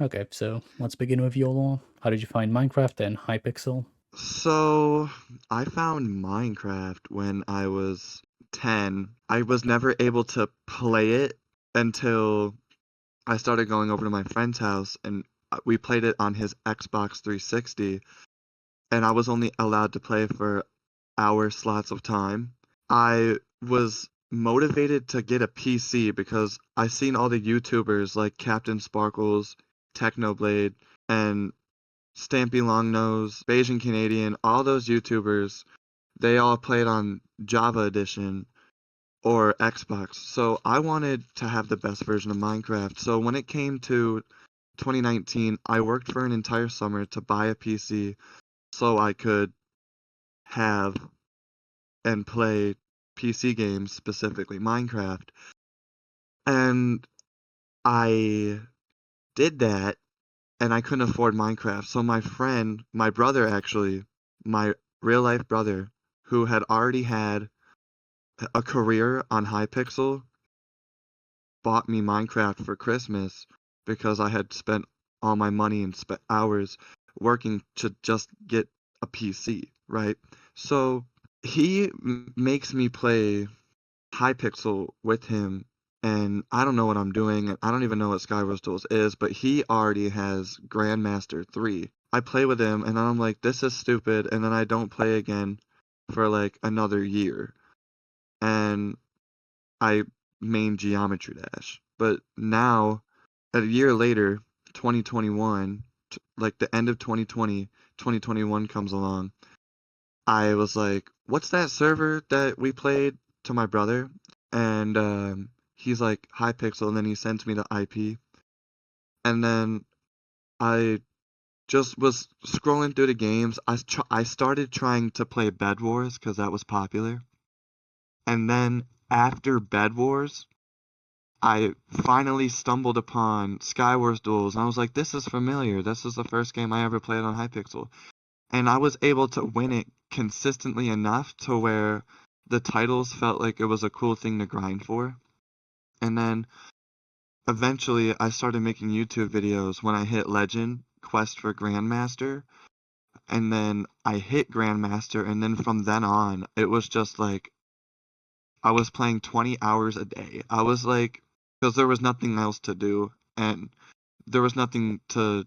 Okay, so let's begin with YOLO. How did you find Minecraft and Hypixel? So, I found Minecraft when I was 10. I was never able to play it until I started going over to my friend's house and we played it on his Xbox 360, and I was only allowed to play for hour slots of time. I was motivated to get a PC because I seen all the YouTubers like Captain Sparkles, Technoblade, and Stampy Longnose, Bayesian Canadian, all those YouTubers, they all played on Java Edition or Xbox. So I wanted to have the best version of Minecraft. So when it came to 2019, I worked for an entire summer to buy a PC so I could have and play PC games, specifically Minecraft. And I did that, and I couldn't afford Minecraft. So my friend, my brother actually, my real life brother, who had already had a career on Hypixel, bought me Minecraft for Christmas because I had spent all my money and spent hours working to just get a PC, right? So he makes me play Hypixel with him, and I don't know what I'm doing, and I don't even know what SkyWars Duels is, but he already has Grandmaster 3. I play with him, and then I'm like, this is stupid, and then I don't play again for like another year, and I main Geometry Dash. But now, a year later, 2021, like the end of 2020, 2021 comes along. I was like, "What's that server that we played?" to my brother, and he's like, "Hypixel," and then he sends me the IP, and then I just was scrolling through the games. I started trying to play Bed Wars because that was popular, and then after Bed Wars, I finally stumbled upon SkyWars Duels, and I was like, "This is familiar. This is the first game I ever played on Hypixel." And I was able to win it consistently enough to where the titles felt like it was a cool thing to grind for. And then eventually I started making YouTube videos when I hit Legend, Quest for Grandmaster, and then I hit Grandmaster, and then from then on, it was just like I was playing 20 hours a day. I was like, because there was nothing else to do, and there was nothing to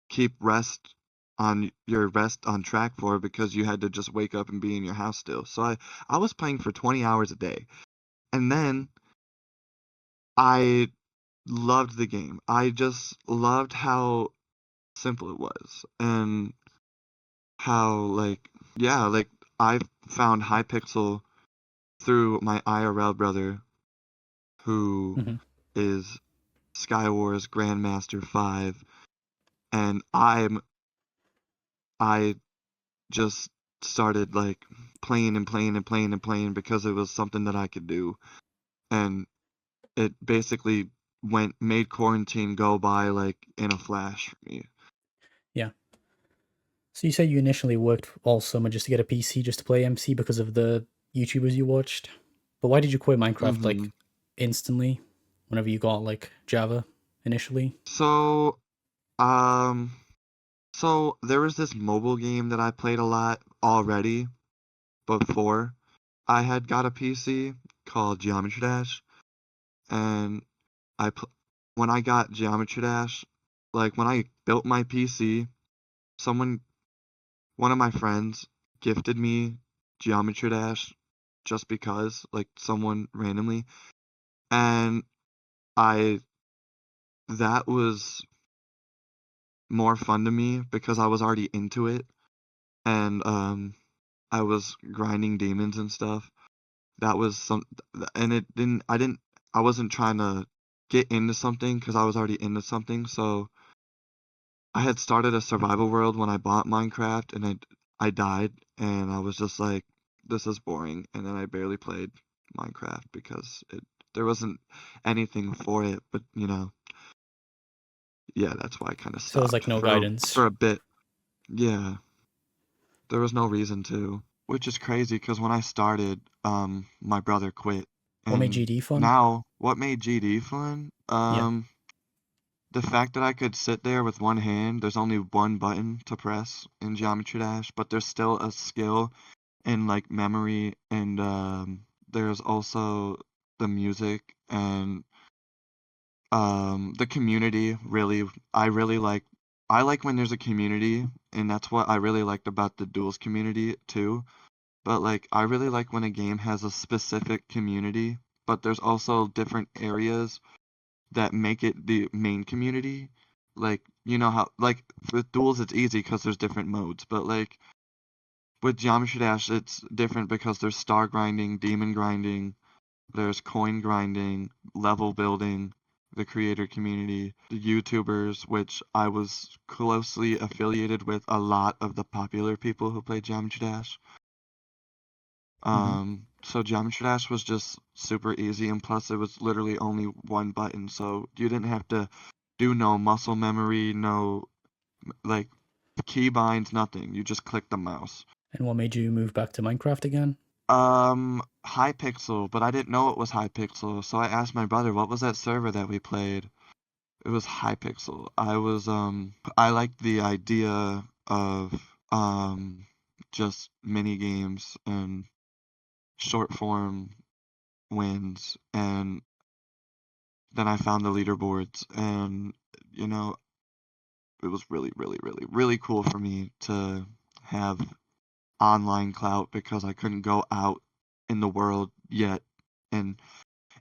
keep rest on track for because you had to just wake up and be in your house still. So I was playing for 20 hours a day. And then I loved the game. I just loved how simple it was and how like yeah, like I found Hypixel through my IRL brother who Hmm. is SkyWars Grandmaster 5, and I just started like playing and playing and playing and playing because it was something that I could do. And it basically made quarantine go by like in a flash for me. Yeah. So you said you initially worked all summer just to get a PC just to play MC because of the YouTubers you watched. But why did you quit Minecraft hmm like instantly whenever you got like Java initially? So, um, so there was this mobile game that I played a lot already before I had got a PC called Geometry Dash, and I pl- when I got Geometry Dash, like when I built my PC, someone one of my friends gifted me Geometry Dash just because, like someone randomly, and I that was more fun to me because I was already into it, and I was grinding demons and stuff. That was and it didn't I didn't I wasn't trying to get into something because I was already into something. So I had started a survival world when I bought Minecraft, and I died, and I was just like, this is boring, and then I barely played Minecraft because there wasn't anything for it, but yeah, that's why I kind of So it was stopped like no for guidance. a bit. Yeah, there was no reason to, which is crazy because when I started, my brother quit, What made and GD fun? now what made GD fun? Yeah. the fact that I could sit there with one hand, there's only one button to press in Geometry Dash, but there's still a skill in like memory, and there's also the music and the community. Really, I like when there's a community, and that's what I really liked about the Duels community too. But like I really like when a game has a specific community, but there's also different areas that make it the main community. Like, you know how, like, with Duels it's easy because there's different modes, but like with Geometry Dash it's different because there's star grinding, demon grinding, there's coin grinding, level building, the creator community, the YouTubers, which I was closely affiliated with a lot of the popular people who play Geometry Dash. So Geometry Dash was just super easy, and plus it was literally only one button, so you didn't have to do no muscle memory, no like keybinds, nothing. You just click the mouse. And what made you move back to Minecraft again? Hypixel, but I didn't know it was Hypixel, so I asked my brother, what was that server that we played? It was Hypixel. I liked the idea of just mini games and short form wins, and then I found the leaderboards, and you know, it was really, really, really, really cool for me to have online clout because I couldn't go out in the world yet and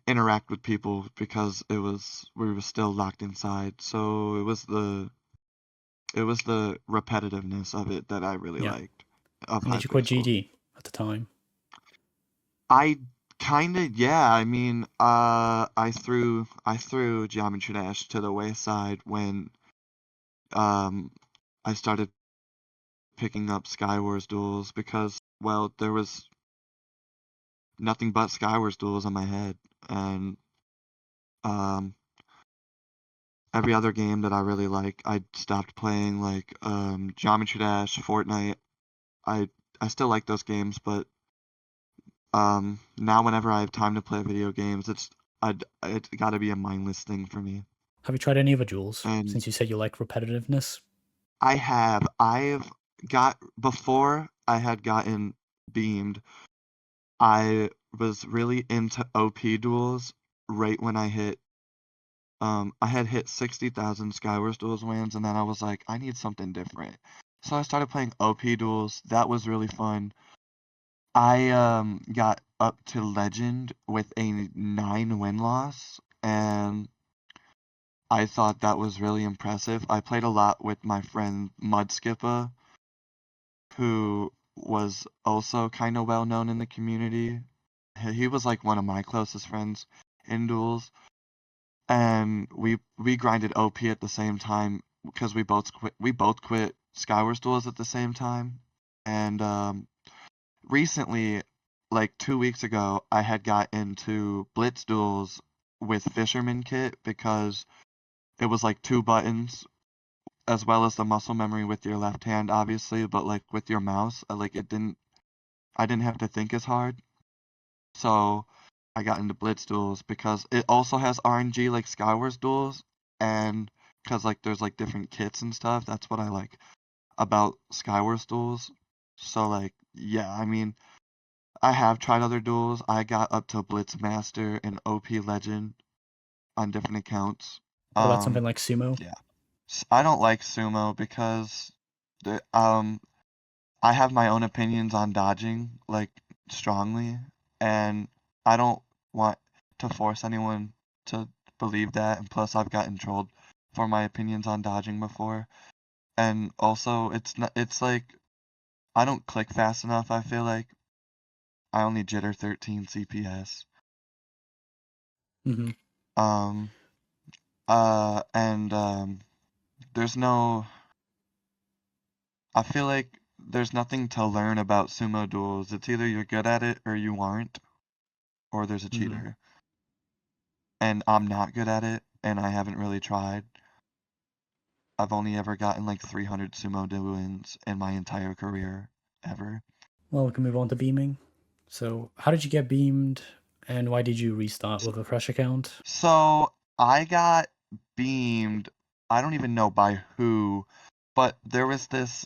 interact with people because we were still locked inside. So it was the repetitiveness of it that I really Yeah. liked of And did you quit Hypixel. GD at the time? I kinda, yeah. I mean, I threw Geometry Dash to the wayside when um I started picking up SkyWars Duels because, well, there was nothing but SkyWars Duels in my head, and um every other game that I really like, I stopped playing, like Geometry Dash, Fortnite. I I still like those games, but now whenever I have time to play video games, it's got to be a mindless thing for me. Have you tried any other duels? And Since you said you like repetitiveness. I've got before I had gotten beamed, I was really into OP duels right when I had hit 60,000 SkyWars Duels wins, and then I was like, I need something different. So I started playing OP duels. That was really fun. I got up to Legend with a 9 win loss, and I thought that was really impressive. I played a lot with my friend Mudskipper, who was also kind of well known in the community. He was like one of my closest friends in duels, and we grinded OP at the same time because we both quit Skywars Duels at the same time. And recently, like 2 weeks ago, I had got into Blitz Duels with Fisherman Kit because it was like two buttons as well as the muscle memory with your left hand, obviously, but like with your mouse, like I didn't have to think as hard. So I got into Blitz Duels because it also has RNG like Skywars Duels, and because like there's like different kits and stuff. That's what I like about Skywars Duels. So like yeah, I mean I have tried other duels. I got up to Blitz Master and OP Legend on different accounts. What about something Um like sumo? yeah. I don't like sumo because the I have my own opinions on dodging, like, strongly, and I don't want to force anyone to believe that, and plus I've gotten trolled for my opinions on dodging before. And also it's like I don't click fast enough, I feel like. I only jitter 13 CPS. Mm-hmm. Um and there's no I feel like there's nothing to learn about sumo duels. It's either you're good at it or you aren't, or there's a Mm-hmm. cheater. And I'm not good at it, and I haven't really tried. I've only ever gotten like 300 sumo wins in my entire career, ever. Well, we can move on to beaming. So, how did you get beamed, and why did you restart with a fresh account? So I got beamed I don't even know by who, but there was this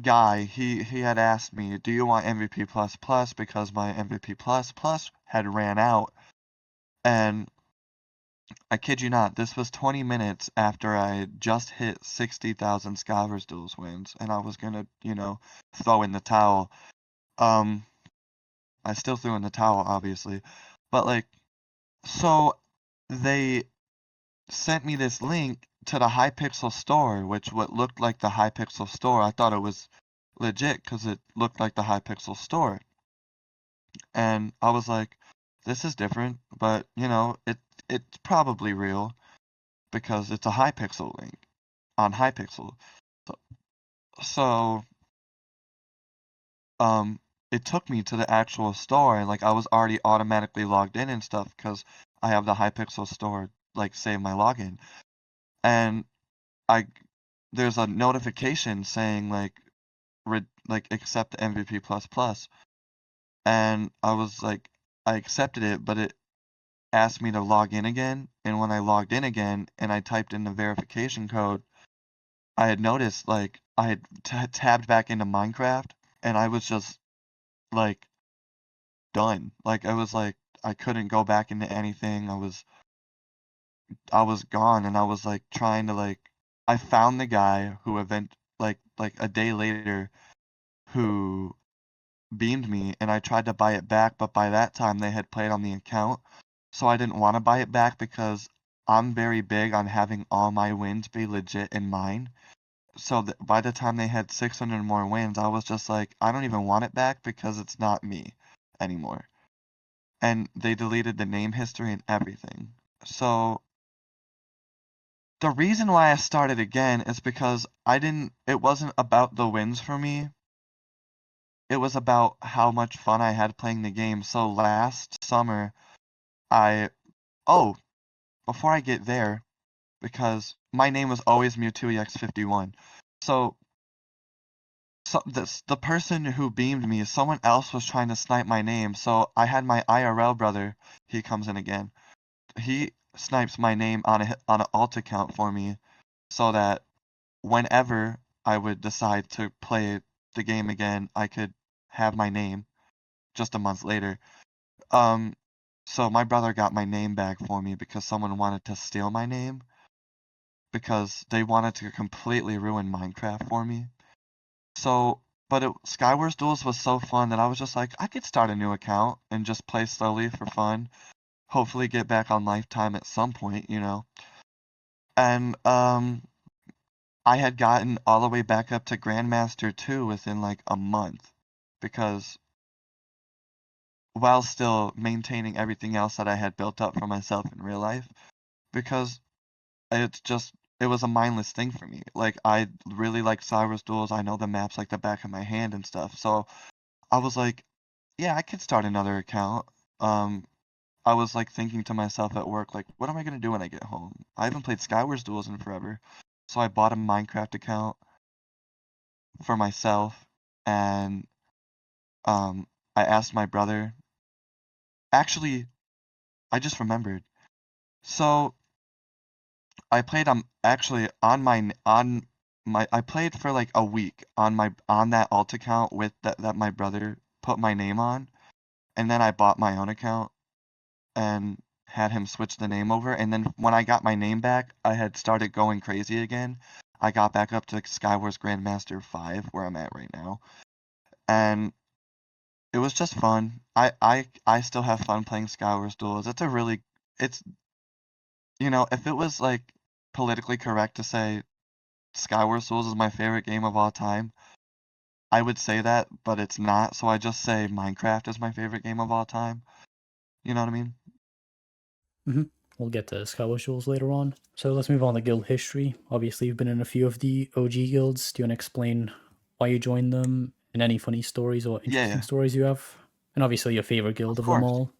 guy. He had asked me, "Do you want MVP plus plus?" Because my MVP plus plus had ran out, and I kid you not, this was 20 minutes after I had just hit 60,000 SkyWars Duels wins, and I was gonna, throw in the towel. Um, I still threw in the towel, obviously, but like, so they sent me this link to the Hypixel store, which what looked like the Hypixel store. I thought it was legit because it looked like the Hypixel store, and I was like, this is different, but it's probably real because it's a Hypixel link on Hypixel. So, so um, it took me to the actual store, and like I was already automatically logged in and stuff because I have the Hypixel store like save my login, and I there's a notification saying like accept the MVP plus plus, and I was like I accepted it, but it asked me to log in again, and when I logged in again and I typed in the verification code, I had noticed like I had tabbed back into Minecraft, and I was just like done. Like I was like I couldn't go back into anything. I was gone, and I was like trying to like I found the guy who like a day later who beamed me, and I tried to buy it back, but by that time they had played on the account, so I didn't want to buy it back because I'm very big on having all my wins be legit in mine. So by the time they had 600 more wins, I was just like, I don't even want it back because it's not me anymore. And they deleted the name history and everything. So the reason why I started again is because it wasn't about the wins for me. It was about how much fun I had playing the game. So last summer, oh, before I get there, because my name was always MewtwoEx51. So the person who beamed me, someone else was trying to snipe my name. So I had my IRL brother. He comes in again. He snipes my name on an alt account for me, so that whenever I would decide to play the game again, I could have my name just a month later. So my brother got my name back for me because someone wanted to steal my name because they wanted to completely ruin Minecraft for me. So, but SkyWars Duels was so fun that I was just like, I could start a new account and just play slowly for fun. Hopefully get back on Lifetime at some point, And I had gotten all the way back up to Grandmaster 2 within like a month because while still maintaining everything else that I had built up for myself in real life, because it was a mindless thing for me. Like I really like SkyWars Duels. I know the maps like the back of my hand and stuff. So I was like, yeah, I could start another account. I was like thinking to myself at work, like, what am I gonna do when I get home? I haven't played SkyWars Duels in forever. So I bought a Minecraft account for myself, and I asked my brother. Actually, I just remembered. So I played actually on my I played for like a week on that alt account with that my brother put my name on, and then I bought my own account and had him switch the name over, and then when I got my name back, I had started going crazy again. I got back up to SkyWars Grandmaster 5 where I'm at right now, and it was just fun. I still have fun playing SkyWars Duels. It's if it was like politically correct to say SkyWars Duels is my favorite game of all time, I would say that, but it's not. So I just say Minecraft is my favorite game of all time. You know what I mean? Mm-hmm. We'll get to SkyWars Duels later on. So let's move on to guild history. Obviously, you've been in a few of the OG guilds. Do you want to explain why you joined them and any funny stories or interesting Yeah, stories you have? And obviously, your favorite guild of of them course. all.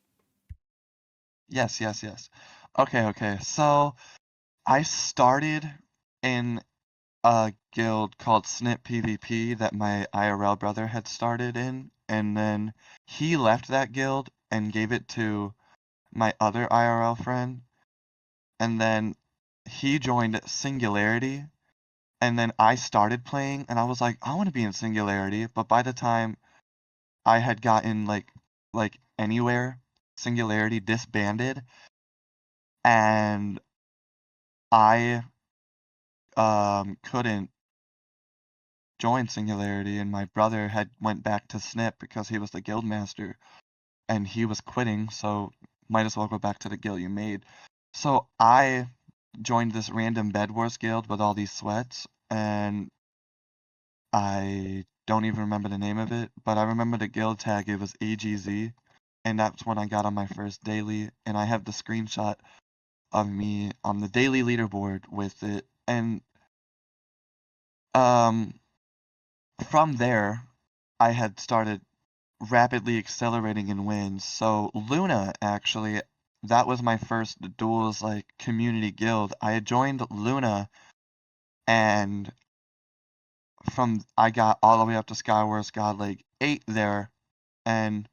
Yes, yes, yes. Okay. So I started in a guild called Snip PvP that my IRL brother had started in, and then he left that guild and gave it to my other IRL friend, and then he joined Singularity, and then I started playing, and I was like, I want to be in Singularity, but by the time I had gotten like anywhere, Singularity disbanded, and I couldn't join Singularity, and my brother had went back to Snip because he was the guild master, and he was quitting, so might as well go back to the guild you made. So I joined this random Bed Wars guild with all these sweats, and I don't even remember the name of it, but I remember the guild tag, it was AGZ, and that's when I got on my first daily, and I have the screenshot of me on the daily leaderboard with it, and um, from there, I had started rapidly accelerating in wins. So Luna, actually, that was my first duels like community guild. I had joined Luna, and I got all the way up to SkyWars Godlike 8 there, and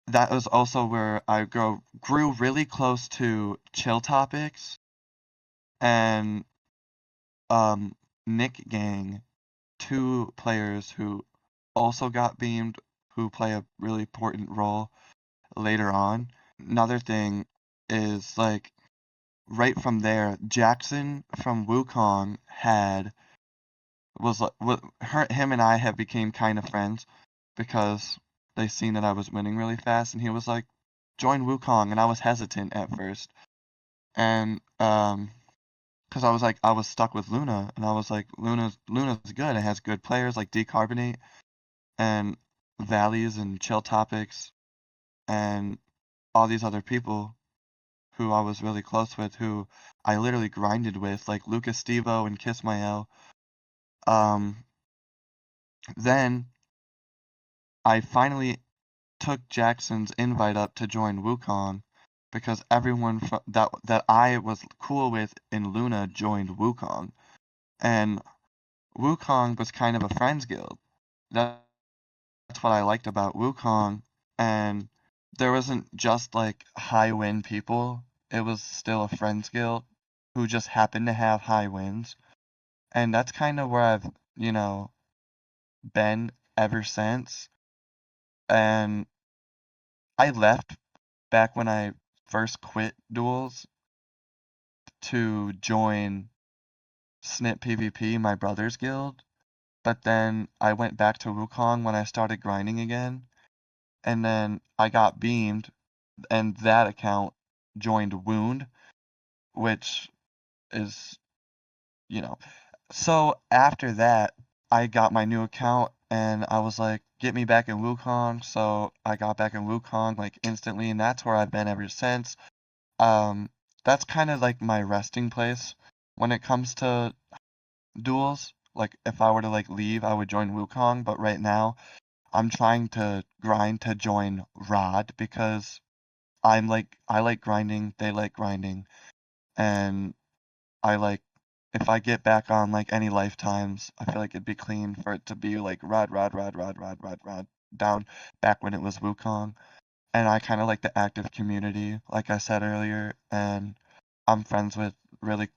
that was also where I grew really close to Chill Topics and Nick Gang, two players who also got beamed, who play a really important role later on. Another thing is like right from there, Jackson from Wukong him and I have became kind of friends because they seen that I was winning really fast, and he was like, join Wukong, and I was hesitant at first, and because I was stuck with Luna, and I was like, Luna's good, it has good players like Decarbonate and Valleys and Chill Topics and all these other people who I was really close with, who I literally grinded with, like Lucas Stevo and Kiss My L. Then I finally took Jackson's invite up to join Wukong because everyone that I was cool with in Luna joined Wukong, and Wukong was kind of a friends guild. That's what I liked about Wukong, and there wasn't just like high win people. It was still a friends guild who just happened to have high wins, and that's kind of where I've been ever since. And I left back when I first quit duels to join Snip PvP, my brother's guild, but then I went back to Wukong when I started grinding again, and then I got beamed, and that account joined Wound, which is, you know. So after that, I got my new account, and I was like, get me back in Wukong, so I got back in Wukong, like, instantly, and that's where I've been ever since. Um, that's kind of like my resting place when it comes to duels. Like, if I were to, like, leave, I would join Wukong, but right now, I'm trying to grind to join Rod because I like grinding, they like grinding, and I like if I get back on like any lifetimes, I feel like it'd be clean for it to be like Rod down back when it was Wukong. And I kind of like the active community, like I said earlier, and I'm friends with really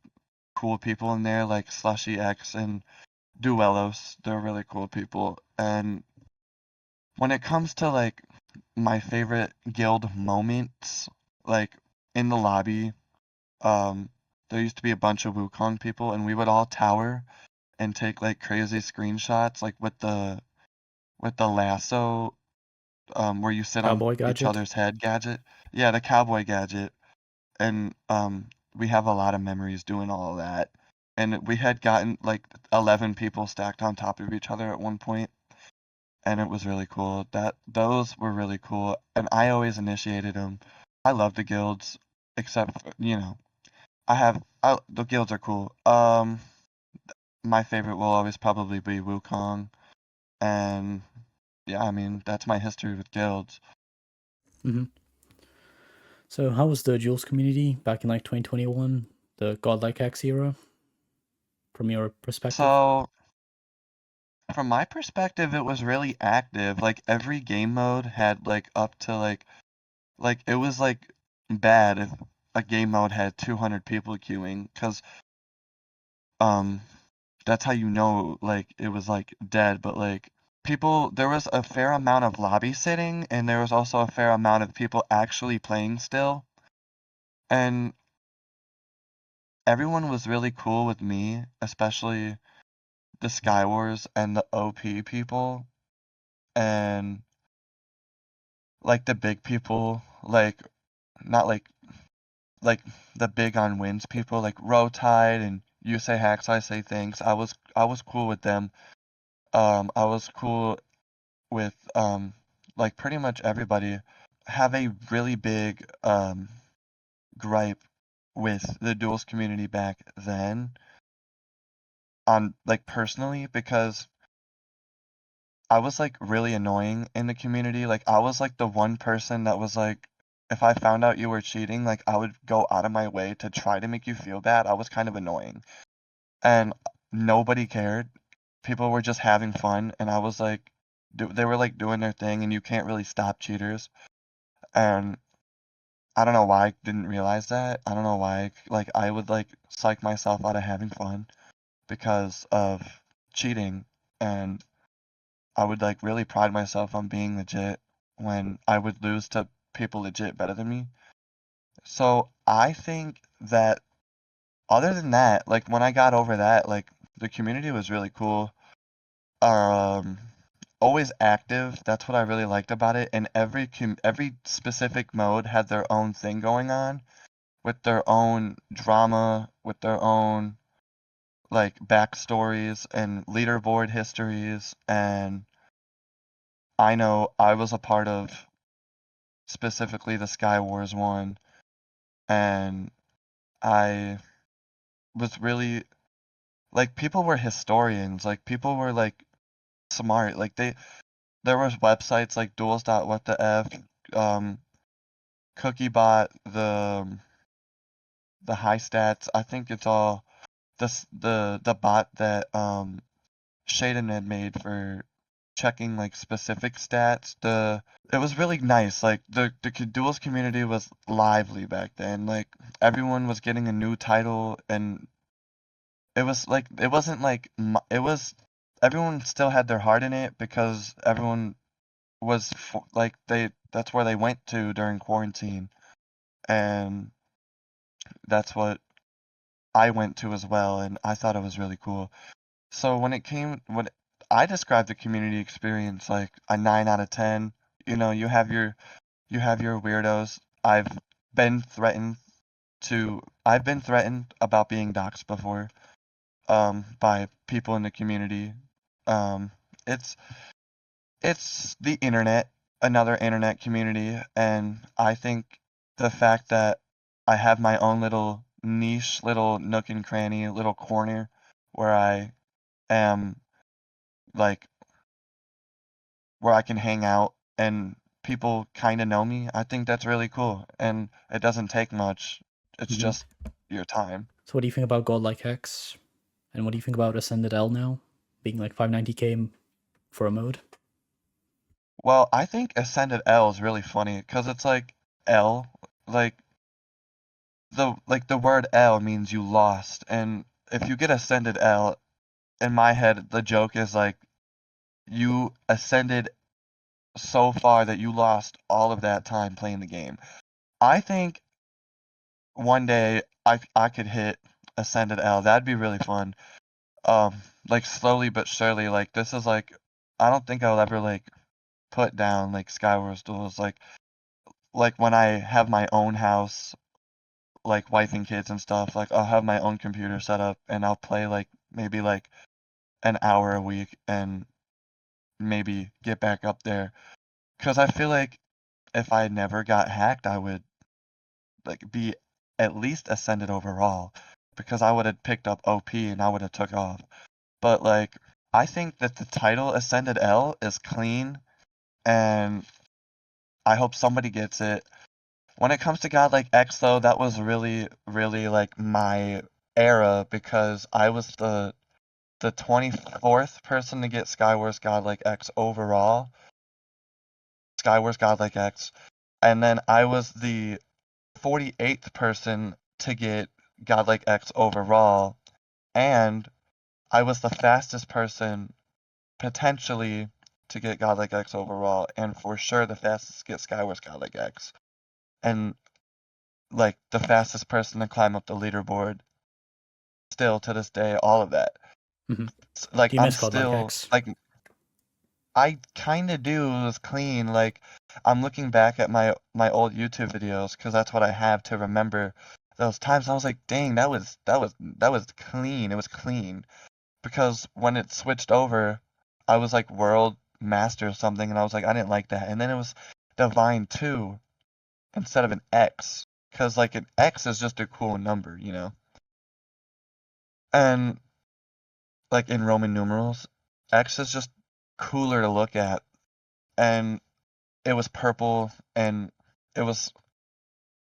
cool people in there, like Slushy X and Duelos. They're really cool people. And when it comes to like my favorite guild moments, like in the lobby, um, there used to be a bunch of Wukong people, and we would all tower and take like crazy screenshots, like with the lasso, where you sit on Cowboy each gadget. other's head gadget. Yeah, the cowboy gadget, and we have a lot of memories doing all of that. And we had gotten like 11 people stacked on top of each other at one point, and it was really cool. Those were really cool, and I always initiated them. I love the guilds, except for, the guilds are cool. My favorite will always probably be Wukong, and yeah, I mean that's my history with guilds. Hmm. So how was the Jules community back in like 2021, the Godlike X era, from your perspective? So from my perspective, it was really active. Like every game mode had like up to like it was like bad a game mode had 200 people queuing, because that's how you know, like, it was, like, dead, but, like, people, there was a fair amount of lobby sitting, and there was also a fair amount of people actually playing still, and everyone was really cool with me, especially the SkyWars and the OP people, and, like, the big people, like, not, like, the big on wins people, like, Rotide and You Say Hacks, I Say Things, I was cool with them, I was cool with like pretty much everybody. Have a really big gripe with the duels community back then on like personally, because I was like really annoying in the community. Like I was like the one person that was like, if I found out you were cheating, like I would go out of my way to try to make you feel bad. I was kind of annoying, and nobody cared. People were just having fun, and I was like, they were like doing their thing, and you can't really stop cheaters. And I don't know why I didn't realize that. I don't know why, like, I would, like, psych myself out of having fun because of cheating, and I would, like, really pride myself on being legit when I would lose to people legit better than me. So I think that other than that, like, when I got over that, like, the community was really cool. Um, always active. That's what I really liked about it. And every specific mode had their own thing going on, with their own drama, with their own like backstories and leaderboard histories. And I know I was a part of specifically the SkyWars one, and I was really like, people were historians, like people were like smart, like there was websites like duels.whattheF, Cookiebot, the high stats. I think it's all the bot that Shaden had made for checking like specific stats. It was really nice. Like the duels community was lively back then. Like everyone was getting a new title, and it was like it wasn't like it was, everyone still had their heart in it because everyone was like that's where they went to during quarantine, and that's what I went to as well, and I thought it was really cool. So when I described the community experience like a 9 out of 10. You know, you have your weirdos. I've been threatened about being doxxed before by people in the community. Um it's the internet, another internet community, and I think the fact that I have my own little niche, little nook and cranny, little corner where I am like where I can hang out and people kind of know me. I think that's really cool, and it doesn't take much. It's Mhm. just your time. So what do you think about Godlike X? And what do you think about Ascended L now? Being like 590k for a mode? Well, I think Ascended L is really funny because it's like L, like the word L means you lost, and if you get Ascended L, in my head the joke is like you ascended so far that you lost all of that time playing the game. I think one day I could hit Ascended L. That'd be really fun. Like slowly but surely, like this is like I don't think I'll ever like put down like SkyWars Duels. Like when I have my own house, like wife and kids and stuff, like I'll have my own computer set up and I'll play like maybe like an hour a week and maybe get back up there. Cause I feel like if I never got hacked, I would like be at least ascended overall because I would have picked up OP and I would have took off. But like I think that the title Ascended L is clean, and I hope somebody gets it. When it comes to Godlike X though, that was really, really like my era because I was the 24th person to get SkyWars Godlike X overall. SkyWars Godlike X. And then I was the 48th person to get Godlike X overall, and I was the fastest person potentially to get Godlike X overall, and for sure the fastest to get SkyWars Godlike X, and like the fastest person to climb up the leaderboard. Still to this day, all of that. Mhm. Like Do you I'm miss Godlike still X? like I kind of do. It was clean. Like I'm looking back at my old YouTube videos because that's what I have to remember those times. I was like, dang, that was clean. It was clean because when it switched over, I was like world master or something, and I was like, I didn't like that. And then it was Divine 2 instead of an X because like an X is just a cool number, you know. And like in Roman numerals, X is just cooler to look at, and it was purple, and it was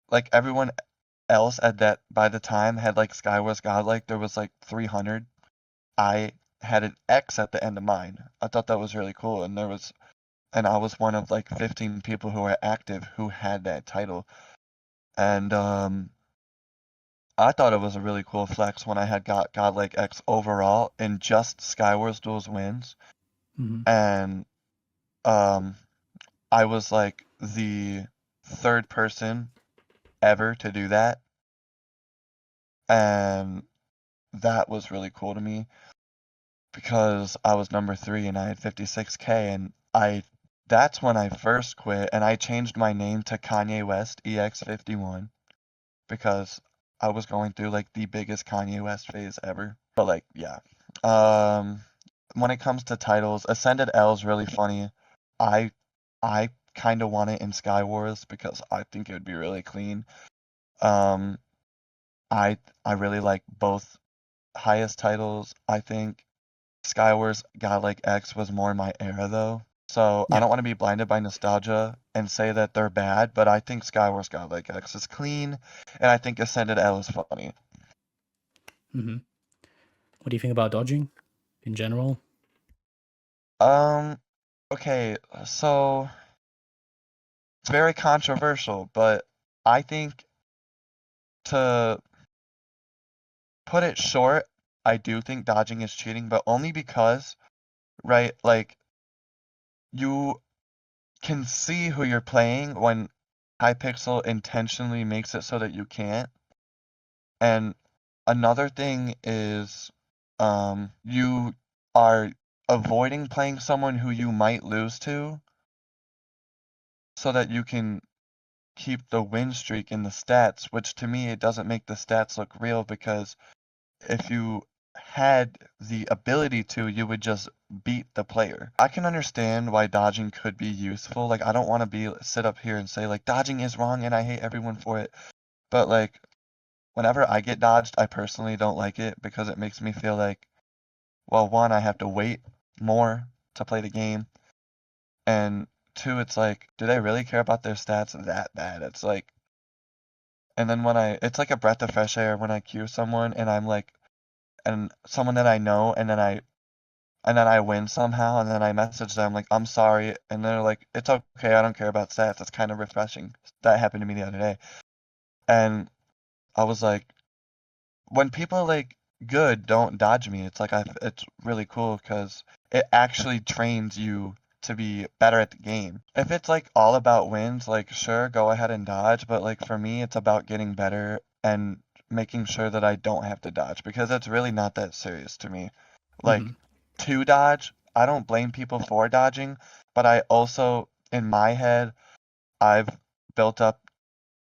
like everyone else at that by the time had like SkyWars Godlike. There was like 300. I had an X at the end of mine. I thought that was really cool, and I was one of like 15 people who were active who had that title, and I thought it was a really cool flex when I had got Godlike X overall in just SkyWars Duels wins, Mhm. and um I was like the third person ever to do that, and that was really cool to me because I was number 3 and I had 56K, and that's when I first quit, and I changed my name to Kanye West EX51 because I was going through like the biggest Kanye West phase ever. But like, yeah. Um, when it comes to titles, Ascended L is really funny. I I kind of want it in SkyWars because I think it would be really clean. Um, I really like both highest titles. I think SkyWars Godlike X was more my era though. So I Yeah. don't want to be blinded by nostalgia and say that they're bad, but I think SkyWars Godlike X is clean, and I think Ascended L is funny. Mhm. What do you think about dodging in general? Um, okay, so it's very controversial, but I think to put it short, I do think dodging is cheating, but only because, right, like you can see who you're playing when Hypixel intentionally makes it so that you can't. And another thing is, you are avoiding playing someone who you might lose to so that you can keep the win streak in the stats, which to me, it doesn't make the stats look real because if you had the ability to, you would just beat the player. I can understand why dodging could be useful. Like, I don't want to sit up here and say, like, dodging is wrong and I hate everyone for it. But, like, whenever I get dodged, I personally don't like it because it makes me feel like, well, one, I have to wait more to play the game. And two, it's like, do they really care about their stats that bad? It's like, and then it's like a breath of fresh air when I queue someone and I'm like, and someone that I know, and then I win somehow, and then I message them like, I'm sorry, and they're like, it's okay, I don't care about stats. It's kind of refreshing. That happened to me the other day. And I was like, when people like good don't dodge me, it's like it's really cool because it actually trains you to be better at the game. If it's like all about wins, like sure, go ahead and dodge, but like for me, it's about getting better and making sure that I don't have to dodge because it's really not that serious to me. Like Mhm. to dodge, I don't blame people for dodging, but I also in my head, I've built up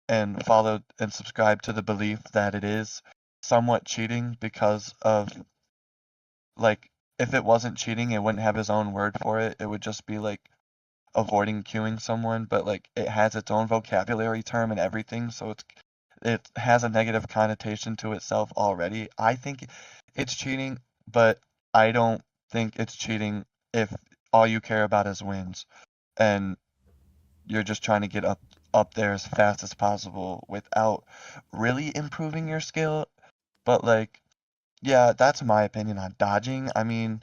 and followed and subscribed to the belief that it is somewhat cheating because of like if it wasn't cheating it wouldn't have his own word for it. It would just be like avoiding queuing someone, but like it has its own vocabulary term and everything, so it has a negative connotation to itself already. I think it's cheating, but I don't think it's cheating if all you care about is wins and you're just trying to get up there as fast as possible without really improving your skill. But like, yeah, that's my opinion on dodging. I mean,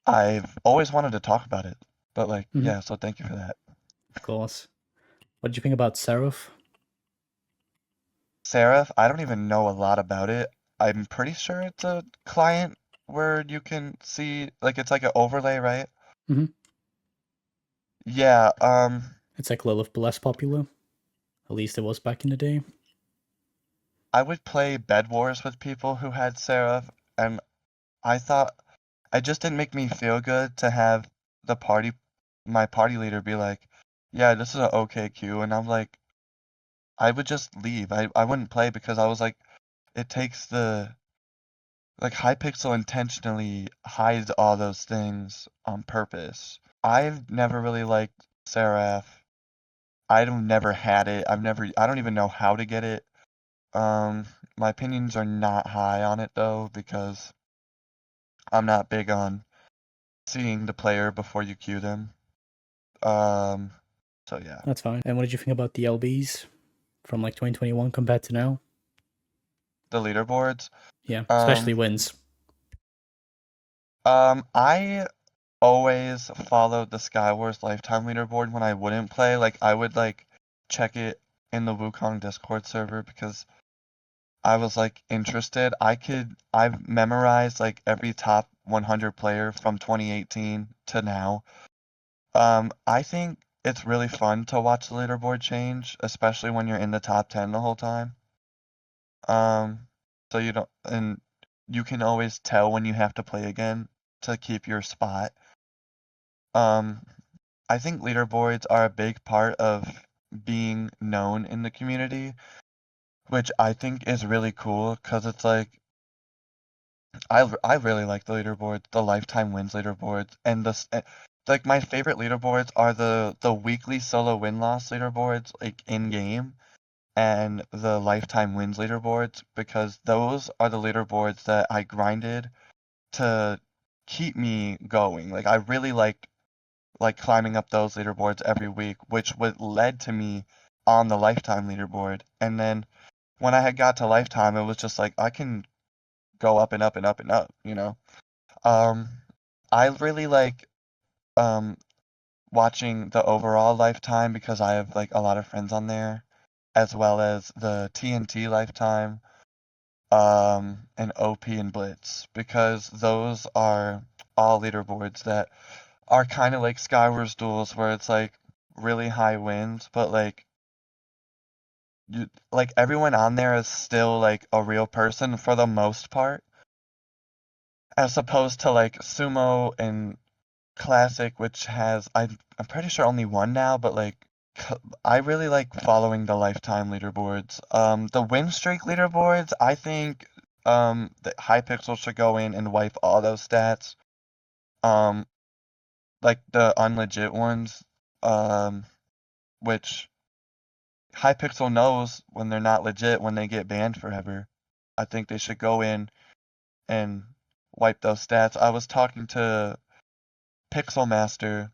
I've always wanted to talk about it, but like, Mhm. yeah, so thank you for that. Of course. What do you think about Seraph? Seraph, I don't even know a lot about it. I'm pretty sure it's a client where you can see, like, it's like an overlay, right? Hmm. Yeah, It's like a little less popular. At least it was back in the day. I would play Bed Wars with people who had Seraph, and I thought it just didn't make me feel good to have the party, my party leader be like, yeah, this is an okay queue, and I'm like, I would just leave. I wouldn't play because I was like, it takes the, like, Hypixel intentionally hides all those things on purpose. I've never really liked Seraph. I've never had it. I don't even know how to get it. My opinions are not high on it though, because I'm not big on seeing the player before you queue them. Um, so yeah. That's fine. And what did you think about the LBs from like 2021 compared to now? The leaderboards. Yeah, especially Um, wins. I always followed the SkyWars lifetime leaderboard when I wouldn't play. Like I would like check it in the Wukong Discord server because I was like interested. I've memorized like every top 100 player from 2018 to now. I think it's really fun to watch the leaderboard change, especially when you're in the top 10 the whole time. Um, so you don't, and you can always tell when you have to play again to keep your spot. Um, I think leaderboards are a big part of being known in the community, which I think is really cool because it's like I really like the leaderboards, the lifetime wins leaderboards, and like my favorite leaderboards are the weekly solo win loss leaderboards like in game and the lifetime wins leaderboards because those are the leaderboards that I grinded to keep me going. Like I really liked like climbing up those leaderboards every week, which would led to me on the lifetime leaderboard. And then when I had got to lifetime, it was just like I can go up and up and up and up, you know. Um, I really like um watching the overall lifetime because I have like a lot of friends on there, as well as the TNT lifetime, and OP and Blitz because those are all leaderboards that are kind of like SkyWars Duels where it's like really high wins, but like like everyone on there is still like a real person for the most part, as opposed to like Sumo and Classic, which has I'm pretty sure only one now, but like I really like following the lifetime leaderboards. The win streak leaderboards, I think that Hypixel should go in and wipe all those stats. Um, like the unlegit ones, um, which Hypixel knows when they're not legit when they get banned forever. I think they should go in and wipe those stats. I was talking to Pixel Master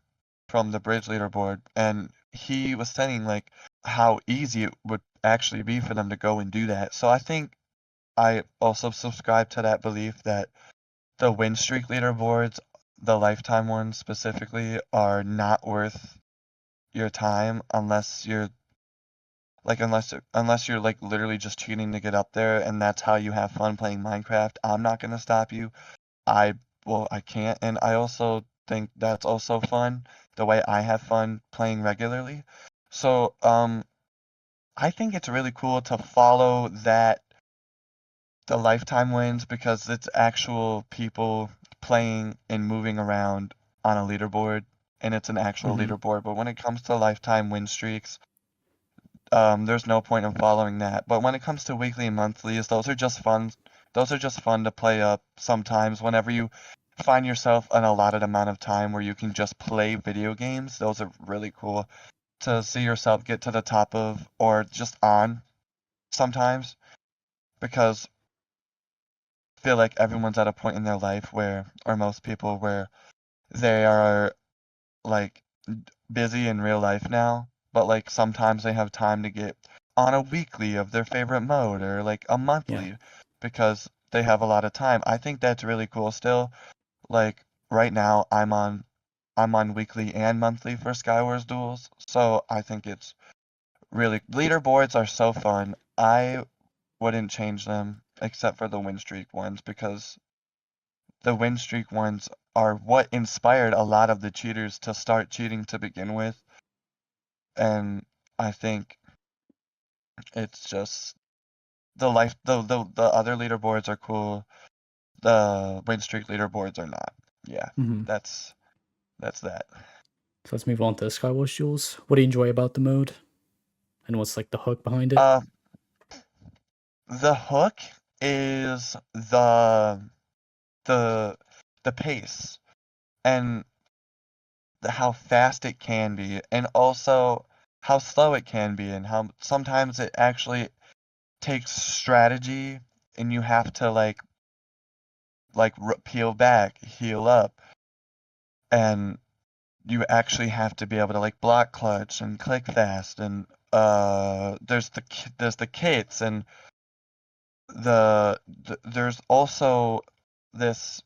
from the Bridge leaderboard, and he was saying like how easy it would actually be for them to go and do that. So I think I also subscribe to that belief that the win streak leaderboards, the lifetime ones specifically, are not worth your time unless you're like literally just cheating to get up there and that's how you have fun playing Minecraft. I'm not gonna stop you. I I can't, and I also think that's also fun, the way I have fun playing regularly. So, I think it's really cool to follow that the lifetime wins because it's actual people playing and moving around on a leaderboard, and it's an actual Hmm. leaderboard. But when it comes to lifetime win streaks, there's no point in following that. But when it comes to weekly and monthlies, those are just fun. Those are just fun to play up sometimes whenever you find yourself an allotted amount of time where you can just play video games. Those are really cool to see yourself get to the top of or just on sometimes because I feel like everyone's at a point in their life where, or most people, where they are like busy in real life now, but like sometimes they have time to get on a weekly of their favorite mode or like a Yeah. monthly because they have a lot of time. I think that's really cool still. Like right now I'm on weekly and monthly for SkyWars Duels, so I think it's really leaderboards are so fun. I wouldn't change them except for the win streak ones, because the win streak ones are what inspired a lot of the cheaters to start cheating to begin with. And I think it's just the other leaderboards are cool. The win streak leaderboards are not. Yeah, Hmm. that's that. So let's move on to SkyWars Duels. What do you enjoy about the mode? And what's like the hook behind it? Uh, the hook is the the pace and how fast it can be, and also how slow it can be, and how sometimes it actually takes strategy, and you have to peel back, heal up, and you actually have to be able to like block clutch and click fast, and there's the kits, and there's also this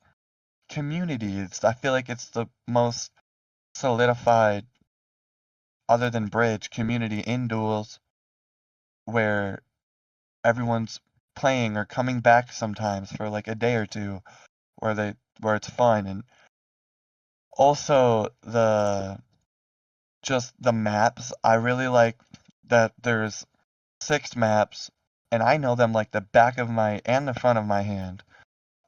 community. I feel like it's the most solidified, other than Bridge, community in duels, where everyone's playing or coming back sometimes for like a day or two, where it's fun. And also the maps. I really like that there's 6 maps, and I know them like the back of my and the front of my hand.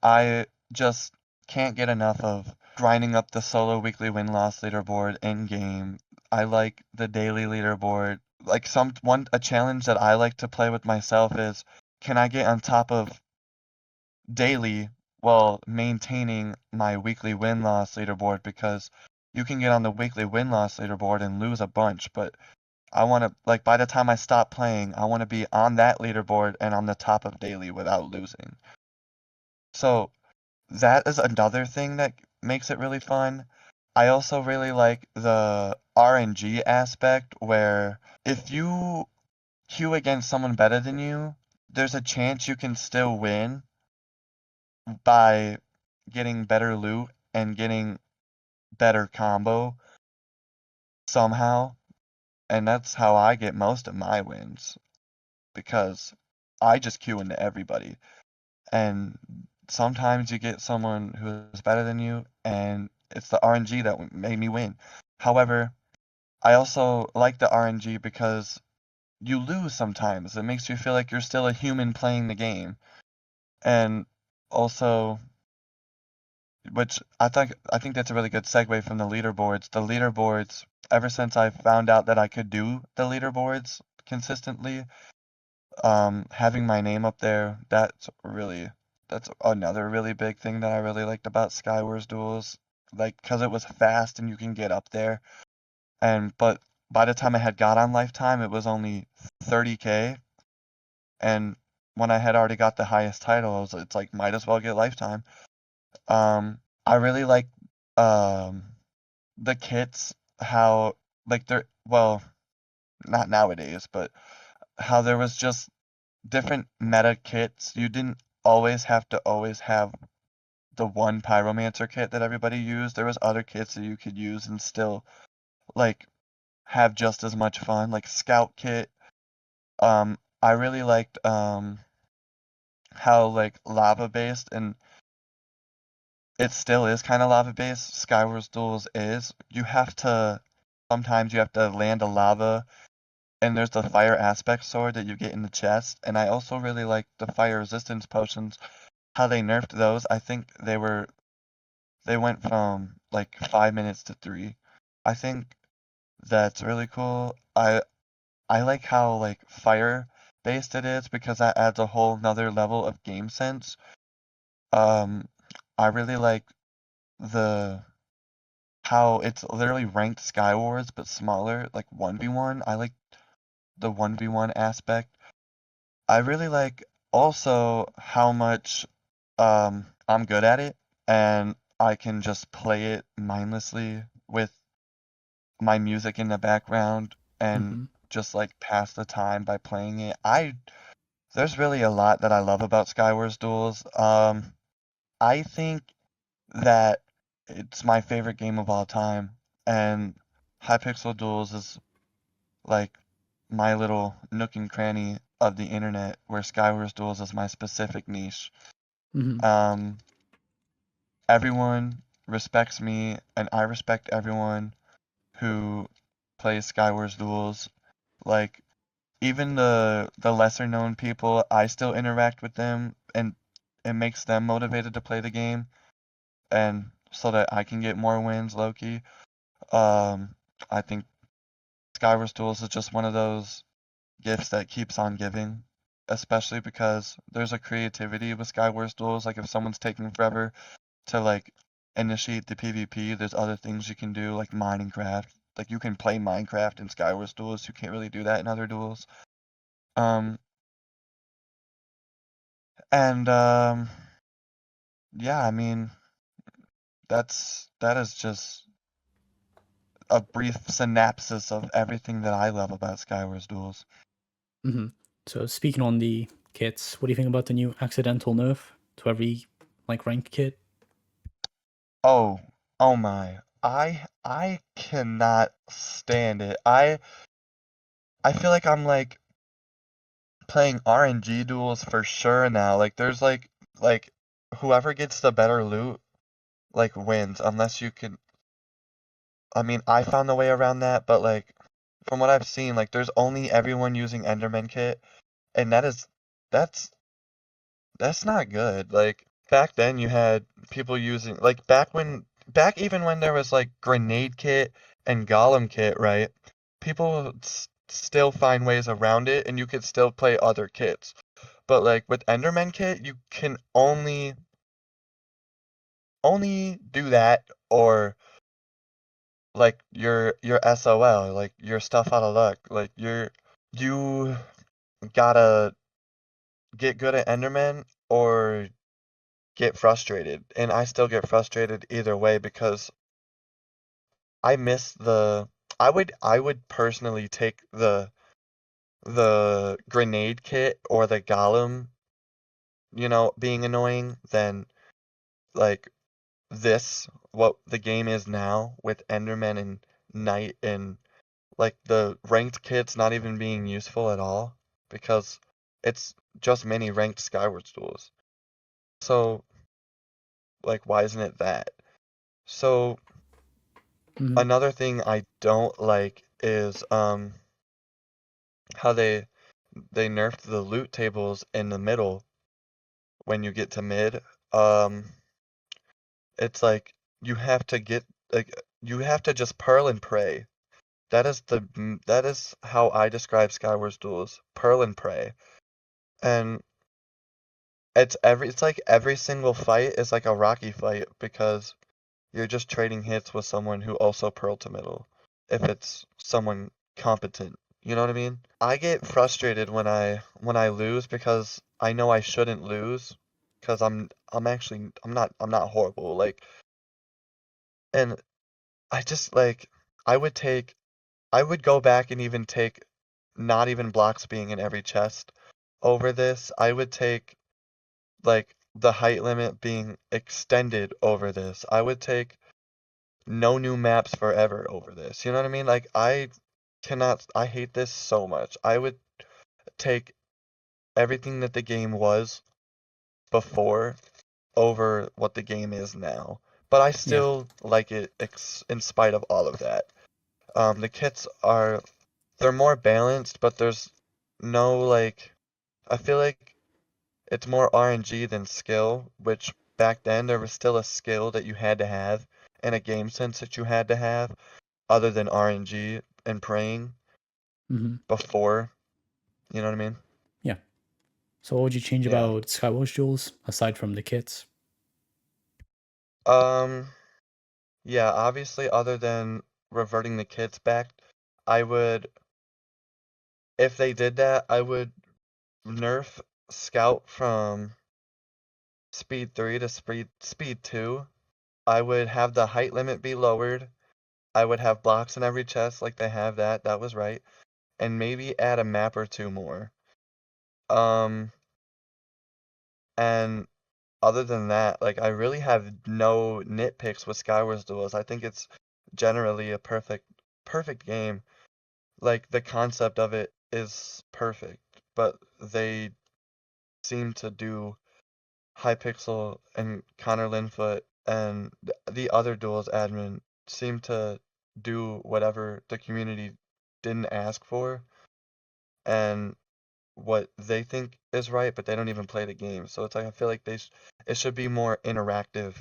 I just can't get enough of grinding up the solo weekly win-loss leaderboard in game. I like the daily leaderboard. Like a challenge that I like to play with myself is, can I get on top of daily while maintaining my weekly win-loss leaderboard, because you can get on the weekly win-loss leaderboard and lose a bunch, but I want to, like, by the time I stop playing, I want to be on that leaderboard and on the top of daily without losing. So that is another thing that makes it really fun. I also really like the RNG aspect, where if you queue against someone better than you, there's a chance you can still win by getting better loot and getting better combo somehow. And that's how I get most of my wins, because I just queue into everybody. And sometimes you get someone who's better than you, and it's the RNG that made me win. However, I also like the RNG because you lose sometimes. It makes you feel like you're still a human playing the game. And also, which I think that's a really good segue from the leaderboards. The leaderboards, ever since I found out that I could do the leaderboards consistently, having my name up there, that's another really big thing that I really liked about SkyWars Duels. Like, because it was fast and you can get up there. But by the time I had got on Lifetime, it was only 30K. And when I had already got the highest title, it's like, might as well get Lifetime. I really like um the kits, how like they're, well, not nowadays, but how there was just different meta kits. You didn't always have to always have the one pyromancer kit that everybody used. There was other kits that you could use and still like have just as much fun, like scout kit. I really liked how like lava based, and it still is kind of lava based. Skywars Duels is. Sometimes you have to land a lava, and there's the fire aspect sword that you get in the chest. And I also really like the fire resistance potions, how they nerfed those. I think they went from like 5 minutes to 3. I think that's really cool. I like how like fire based it is, because that adds a whole nother level of game sense. Um, I really like the how it's literally ranked Skywars but smaller, like 1v1. I like the 1v1 aspect. I really like also how much I'm good at it, and I can just play it mindlessly with my music in the background and Hmm. just like pass the time by playing it. There's really a lot that I love about SkyWars Duels. I think that it's my favorite game of all time, and Hypixel Duels is like my little nook and cranny of the internet, where SkyWars Duels is my specific niche. Mm-hmm. Everyone respects me, and I respect everyone who plays SkyWars Duels. Like, even the lesser known people, I still interact with them, and it makes them motivated to play the game, and so that I can get more wins, low-key. I think SkyWars Duels is just one of those gifts that keeps on giving, especially because there's a creativity with SkyWars Duels. Like, if someone's taking forever to like initiate the PvP, there's other things you can do, like Minecraft. Like, you can play Minecraft in SkyWars Duels. You can't really do that in other duels. Um, and yeah, I mean, that is just a brief synopsis of everything that I love about SkyWars Duels. Mm-hmm. So speaking on the kits, what do you think about the new accidental nerf to every like ranked kit? Oh, oh my. I cannot stand it. I feel like I'm like playing RNG duels for sure now. Like, there's like whoever gets the better loot like wins, unless you can. I mean, I found a way around that, but like from what I've seen, like there's only everyone using Enderman kit, and that's that's not good. Like, back then you had people using, like, back even when there was like grenade kit and golem kit, right? People would still find ways around it, and you could still play other kits. But like with Enderman kit, you can only do that, or like your SOL, like your stuff out of luck. Like, you gotta get good at Enderman or get frustrated. And I still get frustrated either way, because I miss the I would personally take the grenade kit or the golem, being annoying, than like what the game is now with Enderman and Knight, and like the ranked kit's not even being useful at all, because it's just many ranked Skyward Duels. So, like, why isn't it that? So, Mm-hmm. another thing I don't like is how they nerfed the loot tables in the middle when you get to mid. Um, it's like you have to just pearl and pray. That is how I describe Skywars Duels. Pearl and pray. And it's like every single fight is like a Rocky fight, because you're just trading hits with someone who also pearl to middle, if it's someone competent. You know what I mean? I get frustrated when I lose, because I know I shouldn't lose, because I'm not horrible. Like, and I just like I would take I would go back and even take not even blocks being in every chest over this. I would take like the height limit being extended over this. I would take no new maps forever over this. You know what I mean? Like, I hate this so much. I would take everything that the game was before over what the game is now. But I Yeah. still like it in spite of all of that. The kits they're more balanced, but there's no like, I feel like it's more RNG than skill, which back then there was still a skill that you had to have, and a game sense that you had to have, other than RNG and praying Mm-hmm. before. You know what I mean? Yeah. So what would you change Yeah. about SkyWars Duels aside from the kits? Um, yeah, obviously, other than reverting the kits back, I would, if they did that, I would nerf Scout from speed 3 to speed 2. I would have the height limit be lowered. I would have blocks in every chest like they have that. That was right. And maybe add a map or two more. Um, and other than that, like, I really have no nitpicks with Skywars Duels. I think it's generally a perfect game. Like, the concept of it is perfect. but they seem to do Hypixel and Connor Linfoot and the other Duels admin seem to do whatever the community didn't ask for and what they think is right, but they don't even play the game. So it's like I feel like it should be more interactive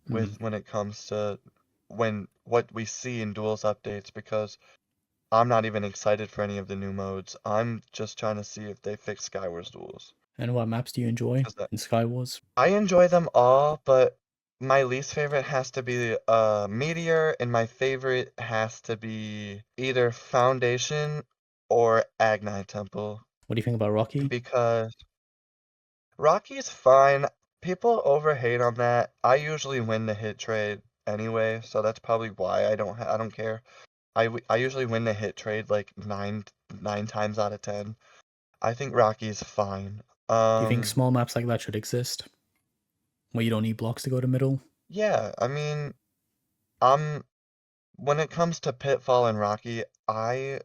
with when it comes to what we see in Duels updates because I'm not even excited for any of the new modes. I'm just trying to see if they fix SkyWars Duels. And what maps do you enjoy 'Cause in SkyWars? I enjoy them all, but my least favorite has to be Meteor, and my favorite has to be either Foundation or Agnite Temple. What do you think about Rocky? Because Rocky's fine. People overhate on that. I usually win the hit trade anyway, so that's probably why I don't care. I usually win the hit trade like nine times out of 10. I think Rocky's fine. Do you think small maps like that should exist? Where you don't need blocks to go to middle? Yeah, I mean, I'm when it comes to Pitfall and Rocky, I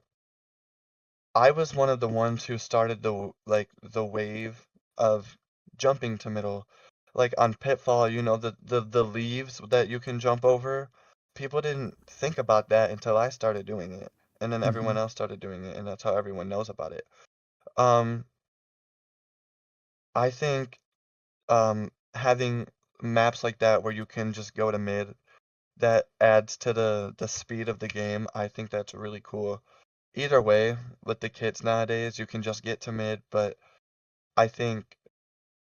was one of the ones who started the wave of jumping to middle. Like on Pitfall, you know, the leaves that you can jump over. People didn't think about that until I started doing it. And then everyone else started doing it, and that's how everyone knows about it. Um, I think having maps like that where you can just go to mid, that adds to the speed of the game. I think that's really cool. Either way, with the kits nowadays, you can just get to mid, but I think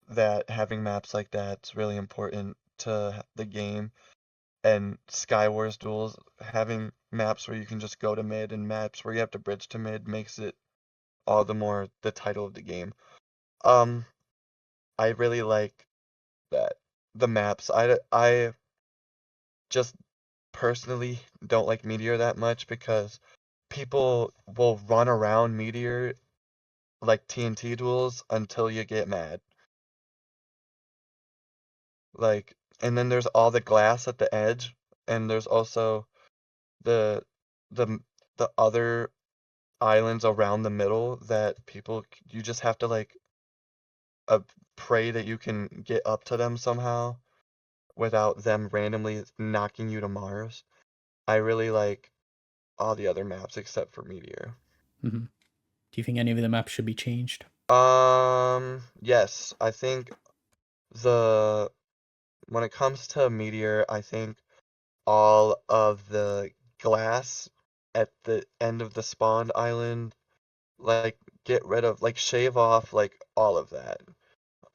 that having maps like that's really important to the game. And SkyWars Duels, having maps where you can just go to mid and maps where you have to bridge to mid makes it all the more the title of the game. Um, I really like that. The maps. I just personally don't like Meteor that much because people will run around Meteor like TNT duels until you get mad. Like, and then there's all the glass at the edge, and there's also the the the other islands around the middle that you just have to like uh, pray that you can get up to them somehow without them randomly knocking you to Mars. I really like all the other maps except for Meteor. Do you think any of the maps should be changed? Yes, I think the when it comes to Meteor, I think all of the glass at the end of the spawned island, like get rid of, like shave off like all of that.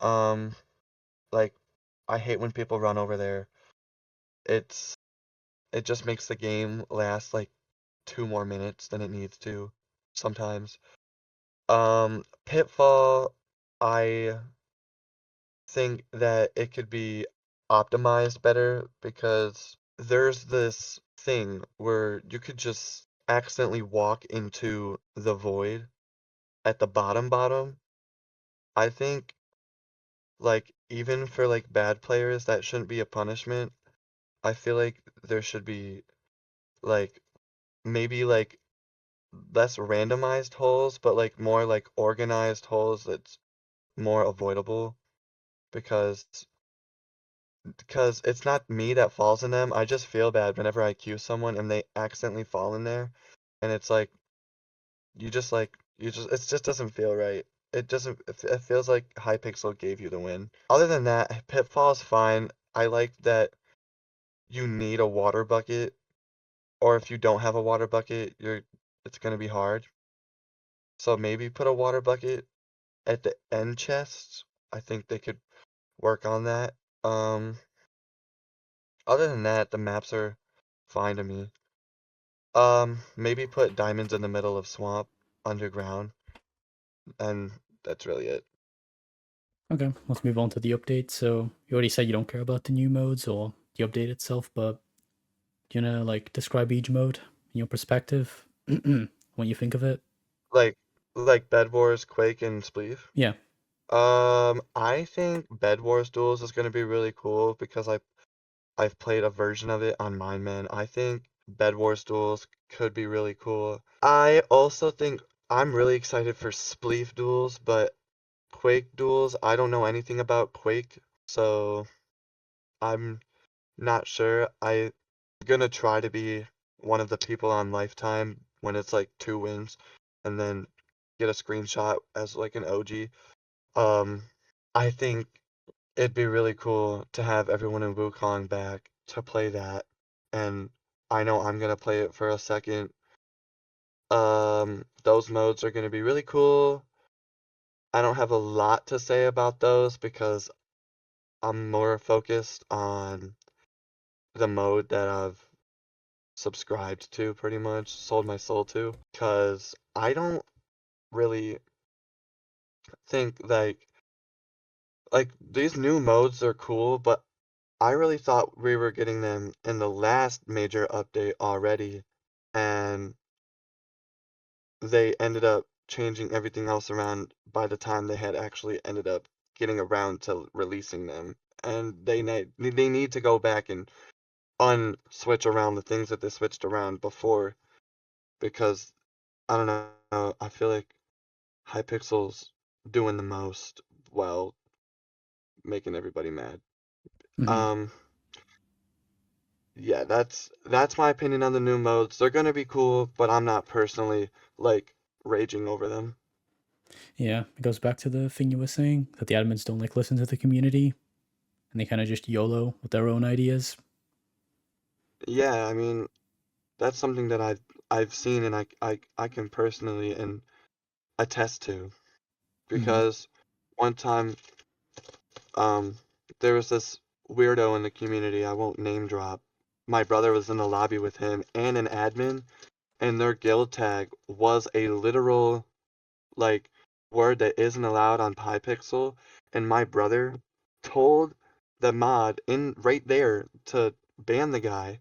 Um, like I hate when people run over there. It's it just makes the game last like 2 more minutes than it needs to sometimes. Pitfall, I think that it could be optimized better because there's this thing where you could just accidentally walk into the void at the bottom. I think like even for like bad players that shouldn't be a punishment. I feel like there should be like maybe like less randomized holes, but like more like organized holes that's more avoidable because it's not me that falls in them. I just feel bad whenever I cue someone and they accidentally fall in there, and it's like you just it just doesn't feel right. It doesn't. It feels like Hypixel gave you the win. Other than that, Pitfall's fine. I like that you need a water bucket, or if you don't have a water bucket, it's gonna be hard. So maybe put a water bucket at the end chests. I think they could work on that. Um, Other than that, the maps are fine to me. Maybe put diamonds in the middle of swamp underground, and that's really it. Okay, let's move on to the update. So you already said you don't care about the new modes or the update itself, but do you wanna like describe each mode in your perspective when you think of it? Like Bed Wars, Quake, and Spleef. Yeah. I think Bed Wars Duels is gonna be really cool because I've played a version of it on Mindman. I think Bed Wars Duels could be really cool. I also think I'm really excited for Spleef Duels, but Quake Duels, I don't know anything about Quake, so I'm not sure. I'm gonna try to be one of the people on Lifetime when it's like 2 wins, and then get a screenshot as like an OG. Um, I think it'd be really cool to have everyone in Wukong back to play that, and I know I'm gonna play it for a second. Those modes are gonna be really cool. I don't have a lot to say about those because I'm more focused on the mode that I've subscribed to pretty much, sold my soul to, because I don't really think like these new modes are cool, but I really thought we were getting them in the last major update already, and they ended up changing everything else around by the time they had actually ended up getting around to releasing them. And they need to go back and unswitch around the things that they switched around before, because I don't know, I feel like Hypixel's doing the most while making everybody mad. Hmm. Um, yeah, that's my opinion on the new modes. They're gonna be cool, but I'm not personally like raging over them. Yeah, it goes back to the thing you were saying that the admins don't like listen to the community and they kind of just YOLO with their own ideas. Yeah, I mean, that's something that I've seen and I can personally and attest to, Hmm. because one time um there was this weirdo in the community, I won't name drop. My brother was in the lobby with him and an admin, and their guild tag was a literal like word that isn't allowed on Hypixel, and my brother told the mod in right there to ban the guy,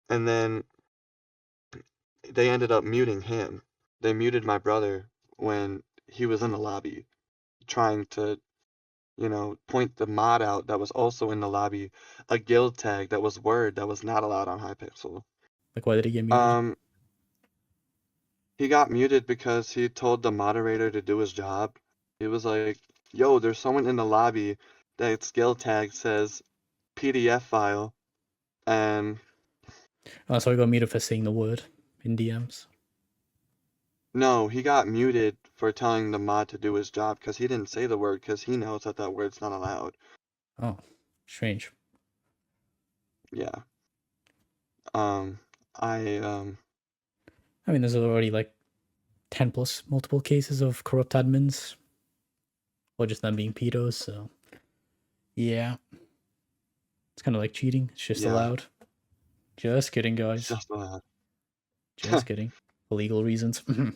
and then they ended up muting him. They muted my brother when he was in the lobby trying to, point the mod out that was also in the lobby, a guild tag that was word that was not allowed on Hypixel. Like, why did he get muted? Um, he got muted because he told the moderator to do his job. He was like, "Yo, there's someone in the lobby that guild tag says PDF file," and Oh, so I got muted for saying the word in DMs. no, he got muted for telling the mod to do his job because he didn't say the word because he knows that that word's not allowed. Oh, strange. Yeah. Um, I I mean, there's already like 10 plus multiple cases of corrupt admins, or just them being pedos, so yeah, it's kind of like cheating. It's just yeah, allowed. Just kidding, it's guys. just allowed. Just kidding. For legal reasons. We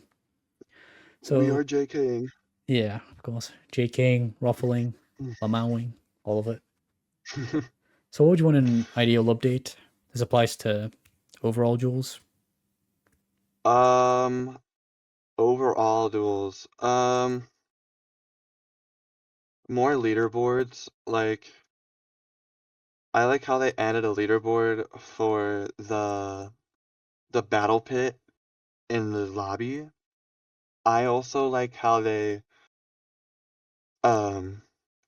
So, are JKing. yeah, of course. JKing, ruffling, lamowing, all of it. So, what would you want in an ideal update? This applies to overall duels. Um, Overall duels. More leaderboards. Like, I like how they added a leaderboard for the battle pit in the lobby. I also like how they um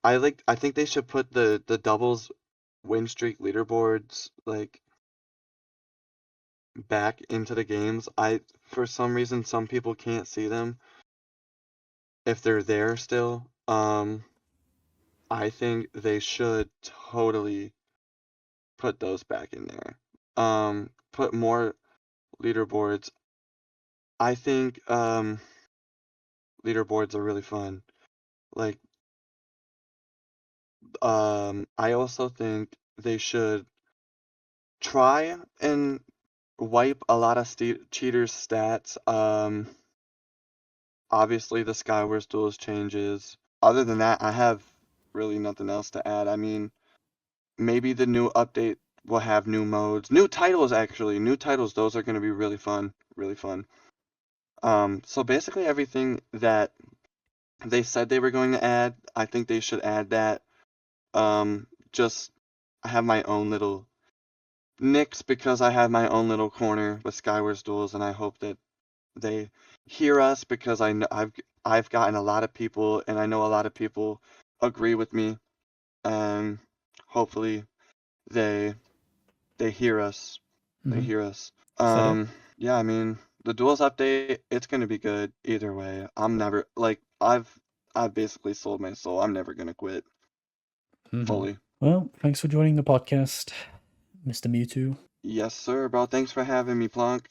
I think they should put the doubles win streak leaderboards like back into the games. I For some reason some people can't see them if they're there still. I think they should totally put those back in there. Put more leaderboards. I think leaderboards are really fun. Like I also think they should try and wipe a lot of cheaters' stats. Obviously the SkyWars Duels changes. Other than that, I have really nothing else to add. I mean, maybe the new update will have new modes, new titles actually, new titles. Those are going to be really fun, really fun. So basically everything that they said they were going to add, I think they should add that. Just I have my own little nix because I have my own little corner with SkyWars Duels, and I hope that they hear us, because I know I've gotten a lot of people, and I know a lot of people agree with me, and hopefully they hear us. They Mhm. hear us. Is that it? Yeah, I mean, the Duels update, it's gonna be good either way. I'm never like I've basically sold my soul. I'm never gonna quit Mhm. fully. Well, thanks for joining the podcast, Mr. Mewtwo. Yes, sir, bro. Thanks for having me, Plonk.